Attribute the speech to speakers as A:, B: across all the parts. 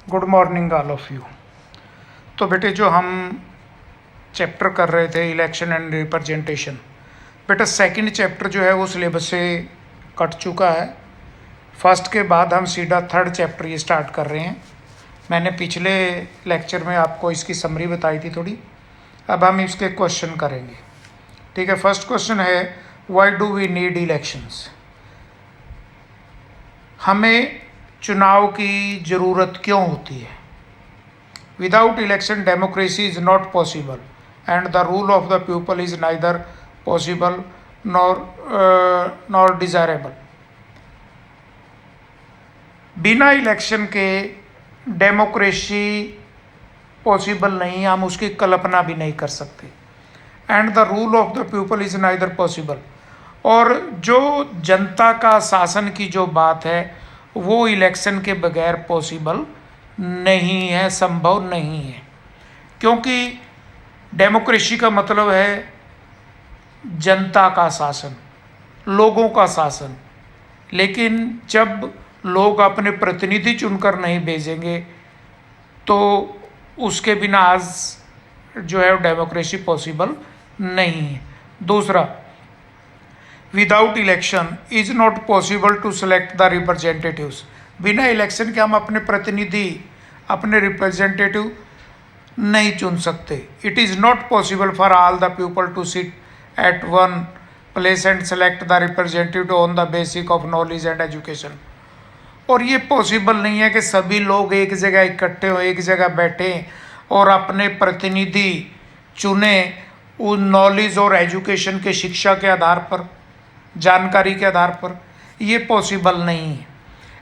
A: Good morning all of you. तो बेटे जो हम चैप्टर कर रहे थे इलेक्शन एंड रिप्रेजेंटेशन, बेटा सेकंड चैप्टर जो है वो सिलेबस से कट चुका है। फर्स्ट के बाद हम सीधा थर्ड चैप्टर ये स्टार्ट कर रहे हैं। मैंने पिछले लेक्चर में आपको इसकी समरी बताई थी थोड़ी, अब हम इसके क्वेश्चन करेंगे। ठीक है, फर्स्ट क्वेश्चन है why do we need elections. हमें चुनाव की ज़रूरत क्यों होती है। Without election democracy is not possible and the rule of the people is neither possible nor desirable. बिना इलेक्शन के डेमोक्रेसी पॉसिबल नहीं, हम उसकी कल्पना भी नहीं कर सकते। And the rule of the people is neither possible, और जो जनता का शासन की जो बात है वो इलेक्शन के बगैर पॉसिबल नहीं है, संभव नहीं है। क्योंकि डेमोक्रेसी का मतलब है जनता का शासन, लोगों का शासन। लेकिन जब लोग अपने प्रतिनिधि चुनकर नहीं भेजेंगे तो उसके बिना आज जो है डेमोक्रेसी पॉसिबल नहीं है। दूसरा, without election is not possible to select the representatives. बिना इलेक्शन के हम अपने प्रतिनिधि, अपने रिप्रेजेंटेटिव नहीं चुन सकते। It is not possible for all the people to sit at one place and select the representative on the basic of knowledge and education. और ये पॉसिबल नहीं है कि सभी लोग एक जगह इकट्ठे हो, एक जगह बैठें और अपने प्रतिनिधि चुने उन नॉलेज और एजुकेशन के, शिक्षा के आधार पर, जानकारी के आधार पर। ये पॉसिबल नहीं है।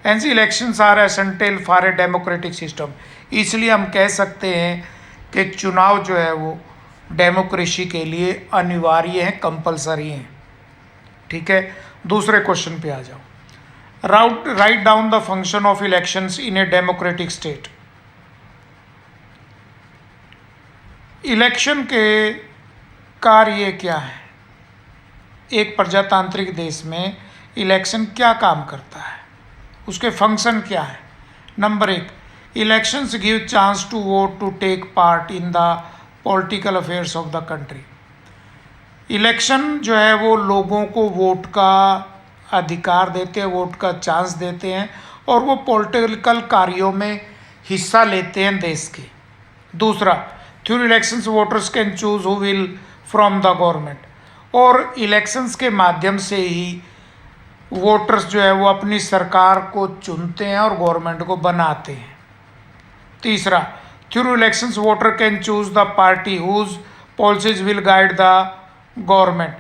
A: And elections are essential for a democratic system. इसलिए हम कह सकते हैं कि चुनाव जो है वो डेमोक्रेसी के लिए अनिवार्य है, कंपलसरी है। ठीक है, दूसरे क्वेश्चन पे आ जाओ। Write down the function of elections in a democratic state. Election के कार्य क्या है। एक प्रजातांत्रिक देश में इलेक्शन क्या काम करता है, उसके फंक्शन क्या है। Number 1, elections give chance to vote to take part in the political affairs of the country. Election जो है वो लोगों को वोट का अधिकार देते हैं, वोट का चांस देते हैं, और वो पॉलिटिकल कार्यों में हिस्सा लेते हैं देश के। दूसरा, through elections voters can choose who will from the government. और इलेक्शंस के माध्यम से ही वोटर्स जो है वो अपनी सरकार को चुनते हैं और गवर्नमेंट को बनाते हैं। तीसरा, through elections voter can choose the party whose policies will guide the government.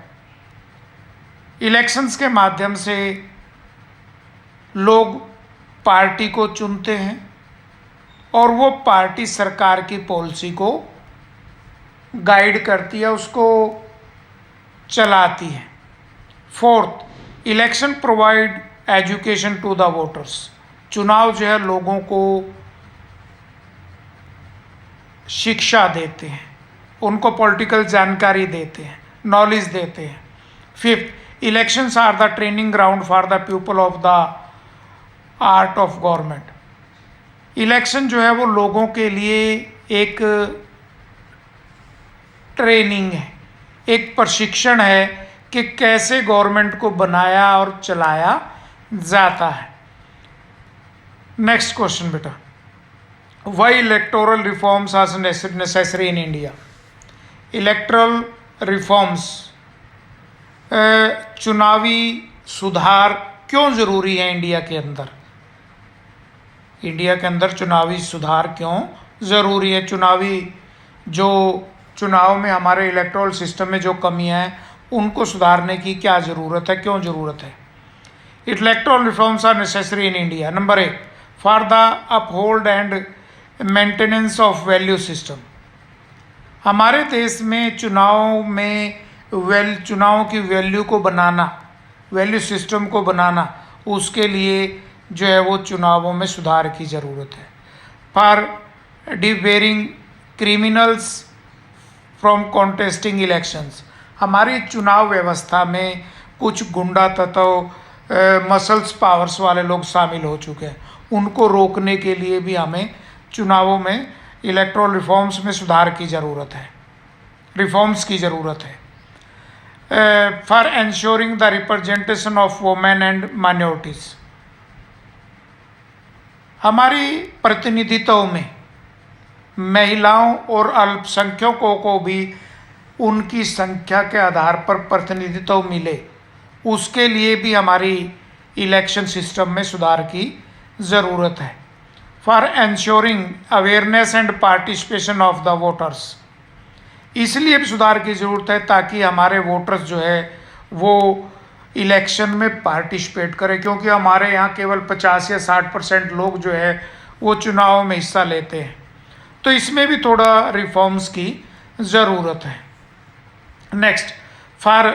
A: Elections के माध्यम से लोग पार्टी को चुनते हैं और वो पार्टी सरकार की पॉलिसी को गाइड करती है, उसको चलाती है। Fourth, election provide education to the voters. चुनाव जो है लोगों को शिक्षा देते हैं, उनको पॉलिटिकल जानकारी देते हैं, नॉलेज देते हैं। Fifth, elections are the training ground for the people of the art of government. Election जो है वो लोगों के लिए एक ट्रेनिंग है, एक प्रशिक्षण है कि कैसे गवर्नमेंट को बनाया और चलाया जाता है। नेक्स्ट क्वेश्चन बेटा, why electoral reforms are necessary in India. Electoral reforms, चुनावी सुधार क्यों ज़रूरी है इंडिया के अंदर। इंडिया के अंदर चुनावी सुधार क्यों ज़रूरी है। चुनाव में हमारे इलेक्टोरल सिस्टम में जो कमियां हैं उनको सुधारने की क्या ज़रूरत है, क्यों ज़रूरत है। Electoral reforms are necessary in India. Number 1, for the uphold and maintenance of value system. हमारे देश में चुनाव की वैल्यू को बनाना, वैल्यू सिस्टम को बनाना, उसके लिए जो है वो चुनावों में सुधार की ज़रूरत है। For debarring criminals from contesting elections. हमारी चुनाव व्यवस्था में कुछ गुंडा तत्व, मसल्स पावर्स वाले लोग शामिल हो चुके हैं, उनको रोकने के लिए भी हमें चुनावों में इलेक्टोरल रिफॉर्म्स में सुधार की ज़रूरत है, रिफॉर्म्स की ज़रूरत है। For ensuring the representation of women and minorities, हमारी प्रतिनिधित्व में महिलाओं और अल्पसंख्यकों को भी उनकी संख्या के आधार पर प्रतिनिधित्व मिले, उसके लिए भी हमारी इलेक्शन सिस्टम में सुधार की ज़रूरत है। For ensuring awareness and participation of the voters, इसलिए भी सुधार की ज़रूरत है ताकि हमारे वोटर्स जो है वो इलेक्शन में पार्टिसिपेट करें, क्योंकि हमारे यहाँ केवल 50 या 60% लोग जो है वो चुनाव में हिस्सा लेते हैं। तो इसमें भी थोड़ा रिफॉर्म्स की ज़रूरत है। Next, for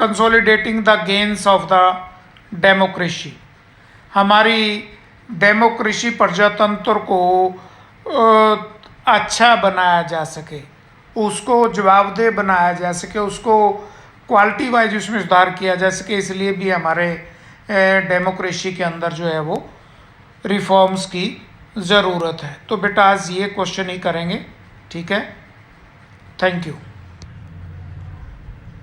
A: consolidating the gains of the democracy, हमारी डेमोक्रेसी प्रजातंत्र को अच्छा बनाया जा सके, उसको जवाबदेह बनाया जा सके, उसको क्वालिटी वाइज उसमें सुधार किया जा सके, इसलिए भी हमारे डेमोक्रेसी के अंदर जो है वो रिफॉर्म्स की ज़रूरत है। तो बेटा आज ये क्वेश्चन ही करेंगे, ठीक है। Thank you.